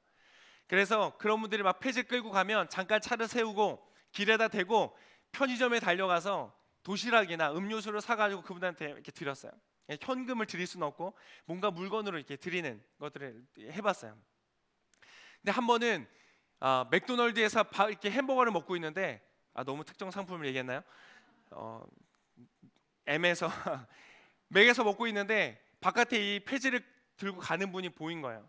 Speaker 1: 그래서 그런 분들이 막 폐지 끌고 가면 잠깐 차를 세우고 길에다 대고 편의점에 달려가서 도시락이나 음료수를 사가지고 그분한테 이렇게 드렸어요. 현금을 드릴 수는 없고 뭔가 물건으로 이렇게 드리는 것들을 해봤어요. 근데 한 번은 맥도널드에서 이렇게 햄버거를 먹고 있는데 너무 특정 상품을 얘기했나요? M에서 맥에서 먹고 있는데 바깥에 이 폐지를 들고 가는 분이 보인 거예요.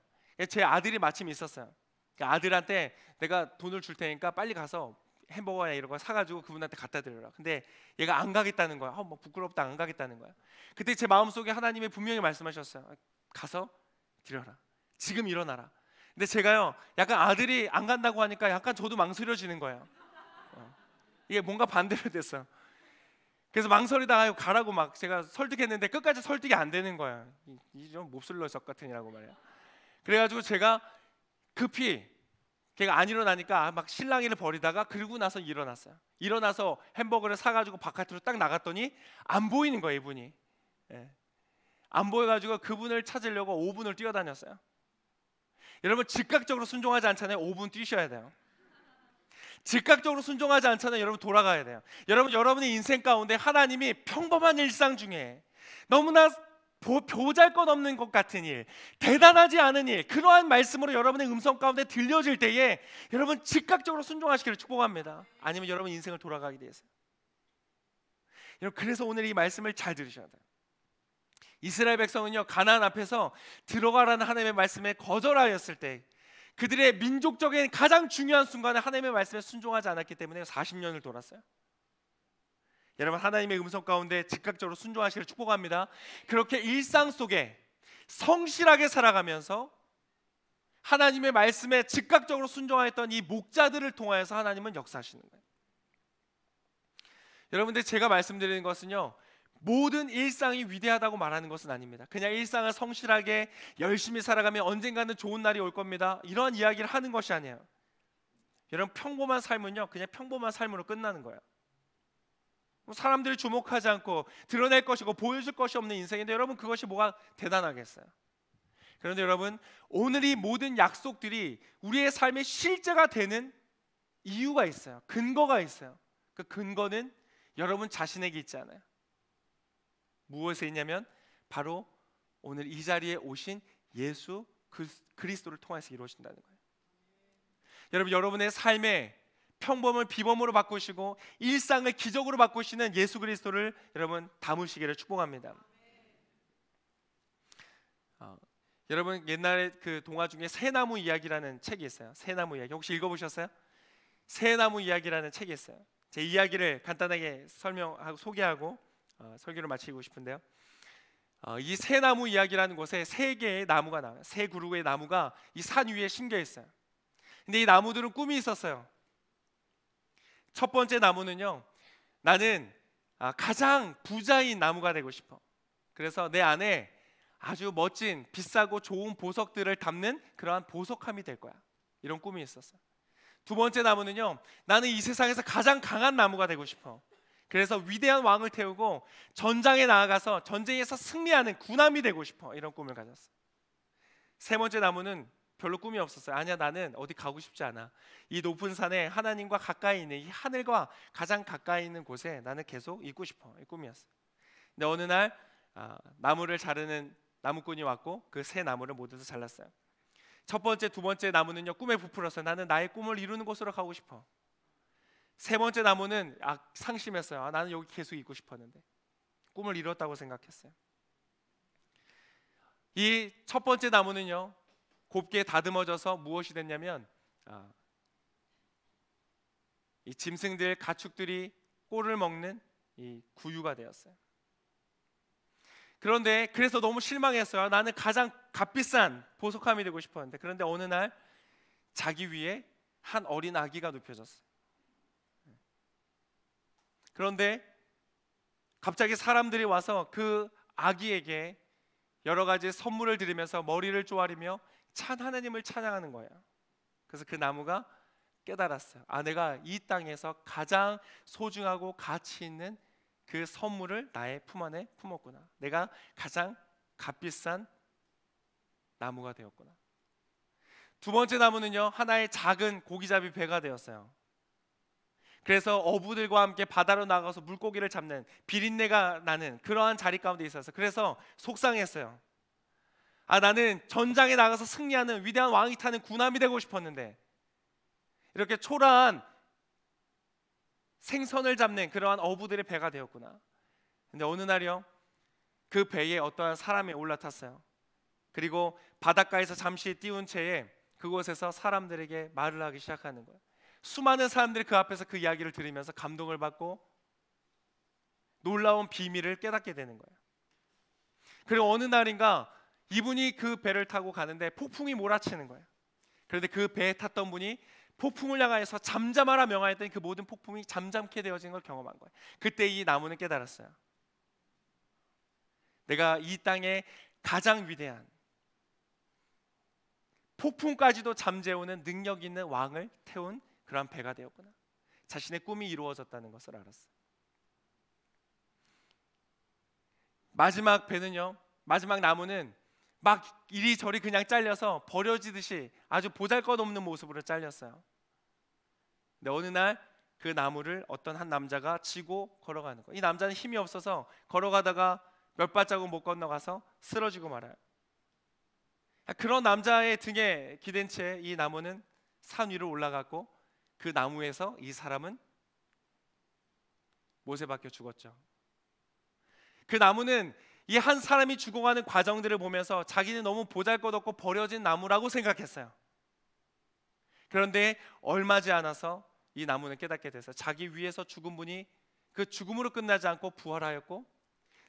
Speaker 1: 제 아들이 마침 있었어요. 아들한테 내가 돈을 줄 테니까 빨리 가서 햄버거나 이런 거 사가지고 그분한테 갖다 드려라. 근데 얘가 안 가겠다는 거야. 뭐 부끄럽다 안 가겠다는 거야. 그때 제 마음속에 하나님이 분명히 말씀하셨어요. 가서 드려라. 지금 일어나라. 근데 제가요 약간 아들이 안 간다고 하니까 약간 저도 망설여지는 거예요. 이게 뭔가 반대로 됐어요. 그래서 망설이다가 가라고 막 제가 설득했는데 끝까지 설득이 안 되는 거예요. 이 좀 몹쓸 녀석 같으니라고 말이야. 그래가지고 제가 급히 걔가 안 일어나니까 막 실랑이를 벌이다가 그러고 나서 일어났어요. 일어나서 햄버거를 사가지고 바깥으로 딱 나갔더니 안 보이는 거예요 이분이. 안 보여가지고 그분을 찾으려고 5분을 뛰어다녔어요. 여러분 즉각적으로 순종하지 않잖아요. 5분 뛰셔야 돼요. 즉각적으로 순종하지 않잖아요. 여러분 돌아가야 돼요. 여러분의 인생 가운데 하나님이 평범한 일상 중에 너무나 보잘것없는 것 같은 일, 대단하지 않은 일, 그러한 말씀으로 여러분의 음성 가운데 들려질 때에 여러분 즉각적으로 순종하시기를 축복합니다. 아니면 여러분 인생을 돌아가게 되세요. 여러분 그래서 오늘 이 말씀을 잘 들으셔야 돼요. 이스라엘 백성은요 가나안 앞에서 들어가라는 하나님의 말씀에 거절하였을 때 그들의 민족적인 가장 중요한 순간에 하나님의 말씀에 순종하지 않았기 때문에 40년을 돌았어요. 여러분 하나님의 음성 가운데 즉각적으로 순종하시기를 축복합니다. 그렇게 일상 속에 성실하게 살아가면서 하나님의 말씀에 즉각적으로 순종하였던 이 목자들을 통하여서 하나님은 역사하시는 거예요. 여러분들 제가 말씀드리는 것은요 모든 일상이 위대하다고 말하는 것은 아닙니다. 그냥 일상을 성실하게 열심히 살아가면 언젠가는 좋은 날이 올 겁니다. 이런 이야기를 하는 것이 아니에요. 여러분 평범한 삶은요 그냥 평범한 삶으로 끝나는 거예요. 사람들이 주목하지 않고 드러낼 것이고 보여줄 것이 없는 인생인데 여러분 그것이 뭐가 대단하겠어요? 그런데 여러분 오늘 이 모든 약속들이 우리의 삶의 실제가 되는 이유가 있어요. 근거가 있어요. 그 근거는 여러분 자신에게 있지 않아요. 무엇에 있냐면 바로 오늘 이 자리에 오신 예수 그리스도를 통해서 이루어진다는 거예요. 여러분 여러분의 삶에 평범을 비범으로 바꾸시고 일상을 기적으로 바꾸시는 예수 그리스도를 여러분 담으시기를 축복합니다. 여러분 옛날에 그 동화 중에 새나무 이야기라는 책이 있어요. 새나무 이야기 혹시 읽어보셨어요? 새나무 이야기라는 책이 있어요. 제 이야기를 간단하게 설명하고 소개하고 설교를 마치고 싶은데요. 이 새나무 이야기라는 곳에 세 개의 나무가 나와요. 세 그루의 나무가 이 산 위에 심겨 있어요. 근데 이 나무들은 꿈이 있었어요. 첫 번째 나무는요, 나는 가장 부자인 나무가 되고 싶어. 그래서 내 안에 아주 멋진 비싸고 좋은 보석들을 담는 그러한 보석함이 될 거야. 이런 꿈이 있었어요. 두 번째 나무는요, 나는 이 세상에서 가장 강한 나무가 되고 싶어. 그래서 위대한 왕을 태우고 전장에 나아가서 전쟁에서 승리하는 군함이 되고 싶어. 이런 꿈을 가졌어요. 세 번째 나무는 별로 꿈이 없었어요. 아니야, 나는 어디 가고 싶지 않아. 이 높은 산에 하나님과 가까이 있는 이 하늘과 가장 가까이 있는 곳에 나는 계속 있고 싶어. 이 꿈이었어요. 근데 어느 날 나무를 자르는 나무꾼이 왔고 그 세 나무를 모두 잘랐어요. 첫 번째, 두 번째 나무는요 꿈에 부풀었어요. 나는 나의 꿈을 이루는 곳으로 가고 싶어. 세 번째 나무는 상심했어요. 나는 여기 계속 있고 싶었는데 꿈을 이뤘다고 생각했어요. 이 첫 번째 나무는요 곱게 다듬어져서 무엇이 됐냐면 이 짐승들, 가축들이 꼴을 먹는 이 구유가 되었어요. 그런데 그래서 너무 실망했어요. 나는 가장 값비싼 보석함이 되고 싶었는데, 그런데 어느 날 자기 위에 한 어린 아기가 눕혀졌어요. 그런데 갑자기 사람들이 와서 그 아기에게 여러 가지 선물을 드리면서 머리를 쪼아리며 하나님을 찬양하는 거예요. 그래서 그 나무가 깨달았어요. 내가 이 땅에서 가장 소중하고 가치 있는 그 선물을 나의 품 안에 품었구나. 내가 가장 값비싼 나무가 되었구나. 두 번째 나무는요, 하나의 작은 고기잡이 배가 되었어요. 그래서 어부들과 함께 바다로 나가서 물고기를 잡는, 비린내가 나는 그러한 자리 가운데 있어서, 그래서 속상했어요. 나는 전장에 나가서 승리하는 위대한 왕이 타는 군함이 되고 싶었는데 이렇게 초라한 생선을 잡는 그러한 어부들의 배가 되었구나. 근데 어느 날이요, 그 배에 어떠한 사람이 올라탔어요. 그리고 바닷가에서 잠시 띄운 채에 그곳에서 사람들에게 말을 하기 시작하는 거예요. 수많은 사람들이 그 앞에서 그 이야기를 들으면서 감동을 받고 놀라운 비밀을 깨닫게 되는 거예요. 그리고 어느 날인가 이분이 그 배를 타고 가는데 폭풍이 몰아치는 거예요. 그런데 그 배에 탔던 분이 폭풍을 향하여서 잠잠하라 명하였더니 그 모든 폭풍이 잠잠케 되어진 걸 경험한 거예요. 그때 이 나무는 깨달았어요. 내가 이 땅에 가장 위대한, 폭풍까지도 잠재우는 능력 있는 왕을 태운 그러한 배가 되었구나. 자신의 꿈이 이루어졌다는 것을 알았어요. 마지막 배는요, 마지막 나무는 막 이리저리 그냥 잘려서 버려지듯이 아주 보잘것없는 모습으로 잘렸어요. 근데 어느 날 그 나무를 어떤 한 남자가 지고 걸어가는 거예요. 이 남자는 힘이 없어서 걸어가다가 몇 발자국 못 건너가서 쓰러지고 말아요. 그런 남자의 등에 기댄 채 이 나무는 산 위로 올라갔고 그 나무에서 이 사람은 못에 박혀 죽었죠. 그 나무는 이 한 사람이 죽어가는 과정들을 보면서 자기는 너무 보잘것없고 버려진 나무라고 생각했어요. 그런데 얼마 지 않아서 이 나무는 깨닫게 돼서 자기 위에서 죽은 분이 그 죽음으로 끝나지 않고 부활하였고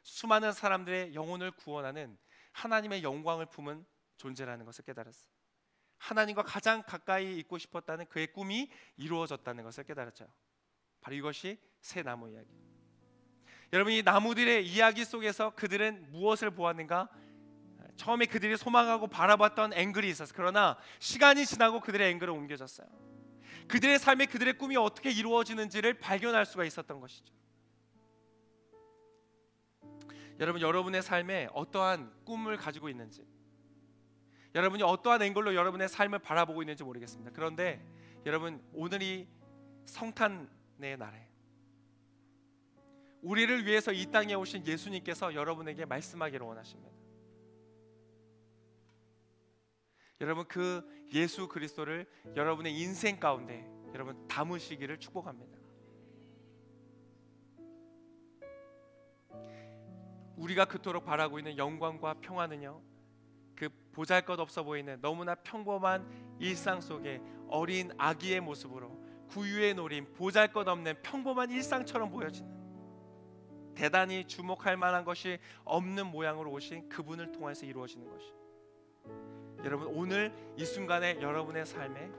Speaker 1: 수많은 사람들의 영혼을 구원하는 하나님의 영광을 품은 존재라는 것을 깨달았어요. 하나님과 가장 가까이 있고 싶었다는 그의 꿈이 이루어졌다는 것을 깨달았죠. 바로 이것이 새 나무 이야기. 여러분, 이 나무들의 이야기 속에서 그들은 무엇을 보았는가? 처음에 그들이 소망하고 바라봤던 앵글이 있었어요. 그러나 시간이 지나고 그들의 앵글은 옮겨졌어요. 그들의 삶에 그들의 꿈이 어떻게 이루어지는지를 발견할 수가 있었던 것이죠. 여러분, 여러분의 삶에 어떠한 꿈을 가지고 있는지, 여러분이 어떠한 앵글로 여러분의 삶을 바라보고 있는지 모르겠습니다. 그런데 여러분, 오늘이 성탄의 날이에요. 우리를 위해서 이 땅에 오신 예수님께서 여러분에게 말씀하기를 원하십니다. 여러분, 그 예수 그리스도를 여러분의 인생 가운데 여러분 담으시기를 축복합니다. 우리가 그토록 바라고 있는 영광과 평화는요, 그 보잘것없어 보이는 너무나 평범한 일상 속에 어린 아기의 모습으로 구유에 노린 보잘것없는 평범한 일상처럼 보여지는, 대단히 주목할 만한 것이 없는 모양으로 오신 그분을 통해서 이루어지는 것이, 여러분 오늘 이 순간에 여러분의 삶에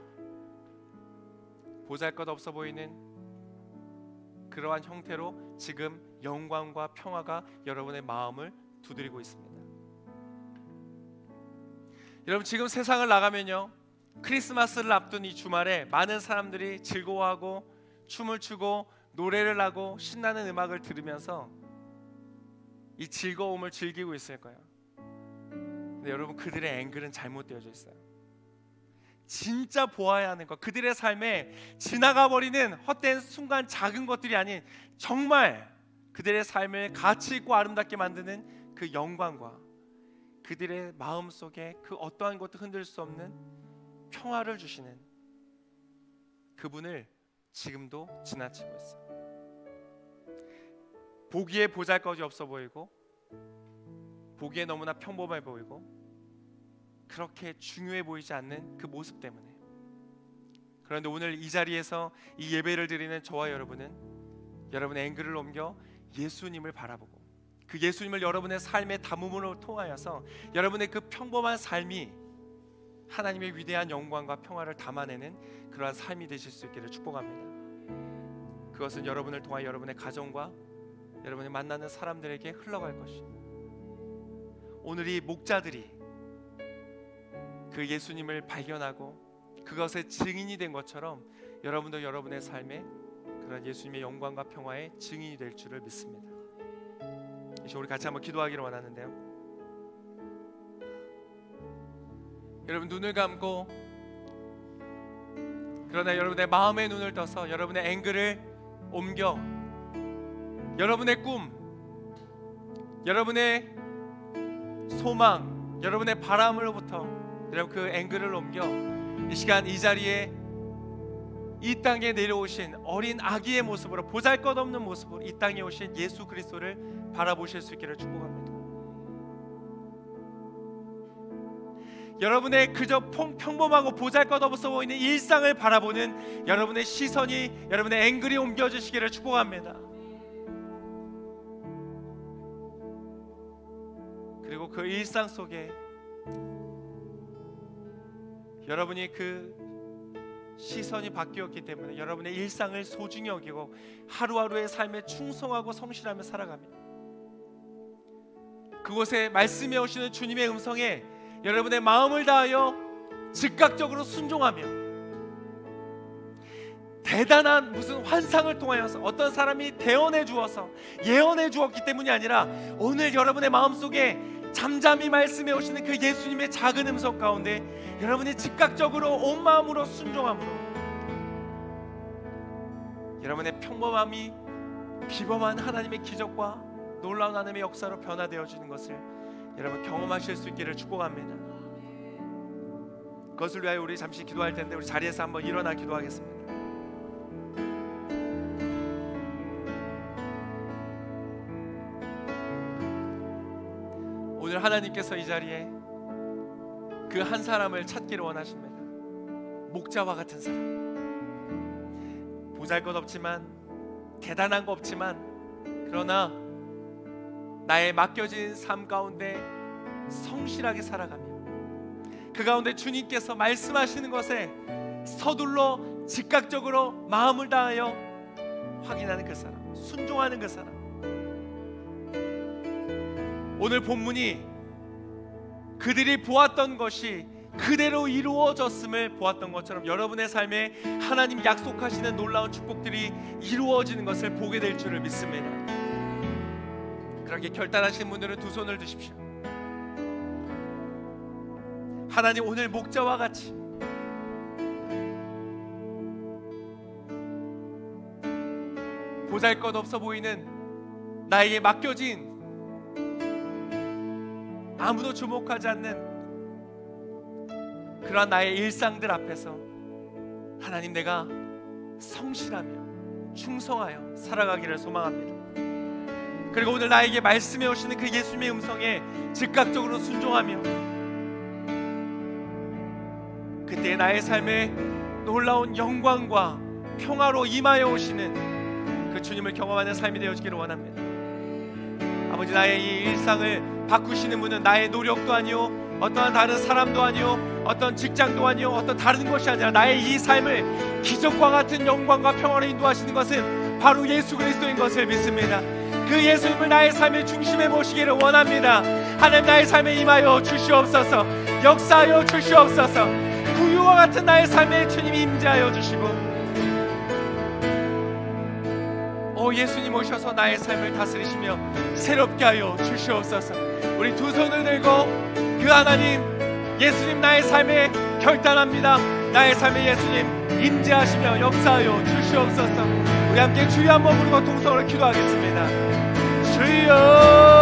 Speaker 1: 보잘것없어 보이는 그러한 형태로 지금 영광과 평화가 여러분의 마음을 두드리고 있습니다. 여러분, 지금 세상을 나가면요, 크리스마스를 앞둔 이 주말에 많은 사람들이 즐거워하고 춤을 추고 노래를 하고 신나는 음악을 들으면서 이 즐거움을 즐기고 있을 거예요. 근데 여러분, 그들의 앵글은 잘못되어져 있어요. 진짜 보아야 하는 것, 그들의 삶에 지나가 버리는 헛된 순간 작은 것들이 아닌 정말 그들의 삶을 가치 있고 아름답게 만드는 그 영광과 그들의 마음 속에 그 어떠한 것도 흔들 수 없는 평화를 주시는 그분을 지금도 지나치고 있어요. 보기에 보잘것이 없어 보이고 보기에 너무나 평범해 보이고 그렇게 중요해 보이지 않는 그 모습 때문에. 그런데 오늘 이 자리에서 이 예배를 드리는 저와 여러분은 여러분의 앵글을 옮겨 예수님을 바라보고 그 예수님을 여러분의 삶의 담음으로 통하여서 여러분의 그 평범한 삶이 하나님의 위대한 영광과 평화를 담아내는 그러한 삶이 되실 수 있기를 축복합니다. 그것은 여러분을 통하여 여러분의 가정과 여러분이 만나는 사람들에게 흘러갈 것입니다. 오늘 이 목자들이 그 예수님을 발견하고 그것의 증인이 된 것처럼 여러분도 여러분의 삶에 그런 예수님의 영광과 평화의 증인이 될 줄을 믿습니다. 이제 우리 같이 한번 기도하기를 원하는데요. 여러분 눈을 감고, 그러나 여러분의 마음의 눈을 떠서 여러분의 앵글을 옮겨 여러분의 꿈, 여러분의 소망, 여러분의 바람으로부터 여러분 그 앵글을 옮겨 이 시간 이 자리에 이 땅에 내려오신 어린 아기의 모습으로, 보잘것없는 모습으로 이 땅에 오신 예수 그리스도를 바라보실 수 있기를 축복합니다. 여러분의 그저 평범하고 보잘것없어 보이는 일상을 바라보는 여러분의 시선이, 여러분의 앵글이 옮겨지시기를 축복합니다. 그리고 그 일상 속에 여러분이 그 시선이 바뀌었기 때문에 여러분의 일상을 소중히 여기고 하루하루의 삶에 충성하고 성실하며 살아갑니다. 그곳에 말씀해 오시는 주님의 음성에 여러분의 마음을 다하여 즉각적으로 순종하며 대단한 무슨 환상을 통하여서 어떤 사람이 대언해 주어서 예언해 주었기 때문이 아니라 오늘 여러분의 마음속에 잠잠히 말씀해 오시는 그 예수님의 작은 음성 가운데 여러분이 즉각적으로 온 마음으로 순종함으로 여러분의 평범함이 비범한 하나님의 기적과 놀라운 하나님의 역사로 변화되어지는 것을 여러분 경험하실 수 있기를 축복합니다. 그것을 위하여 우리 잠시 기도할 텐데 우리 자리에서 한번 일어나 기도하겠습니다. 오늘 하나님께서 이 자리에 그 한 사람을 찾기를 원하십니다. 목자와 같은 사람, 보잘것없지만 대단한 거 없지만 그러나 나의 맡겨진 삶 가운데 성실하게 살아가며 그 가운데 주님께서 말씀하시는 것에 서둘러 즉각적으로 마음을 다하여 확인하는 그 사람, 순종하는 그 사람. 오늘 본문이 그들이 보았던 것이 그대로 이루어졌음을 보았던 것처럼 여러분의 삶에 하나님 약속하시는 놀라운 축복들이 이루어지는 것을 보게 될 줄을 믿습니다. 그렇게 결단하신 분들은 두 손을 드십시오. 하나님, 오늘 목자와 같이 보잘것없어 보이는 나에게 맡겨진 아무도 주목하지 않는 그러한 나의 일상들 앞에서 하나님, 내가 성실하며 충성하여 살아가기를 소망합니다. 그리고 오늘 나에게 말씀해 오시는 그 예수님의 음성에 즉각적으로 순종하며 그때 나의 삶에 놀라운 영광과 평화로 임하여 오시는 그 주님을 경험하는 삶이 되어지기를 원합니다. 아버지, 나의 이 일상을 바꾸시는 분은 나의 노력도 아니요, 어떠한 다른 사람도 아니요, 어떤 직장도 아니요, 어떤 다른 것이 아니라 나의 이 삶을 기적과 같은 영광과 평화로 인도하시는 것은 바로 예수 그리스도인 것을 믿습니다. 그 예수님을 나의 삶의 중심에 모시기를 원합니다. 하나님, 나의 삶에 임하여 주시옵소서. 역사하여 주시옵소서. 구유와 같은 나의 삶에 주님이 임재하여 주시고 예수님 오셔서 나의 삶을 다스리시며 새롭게 하여 주시옵소서. 우리 두 손을 들고 그 하나님, 예수님 나의 삶에 결단합니다. 나의 삶에 예수님 임재하시며 역사하여 주시옵소서. 우리 함께 주여 한번 부르고 동성으로 기도하겠습니다. 주여.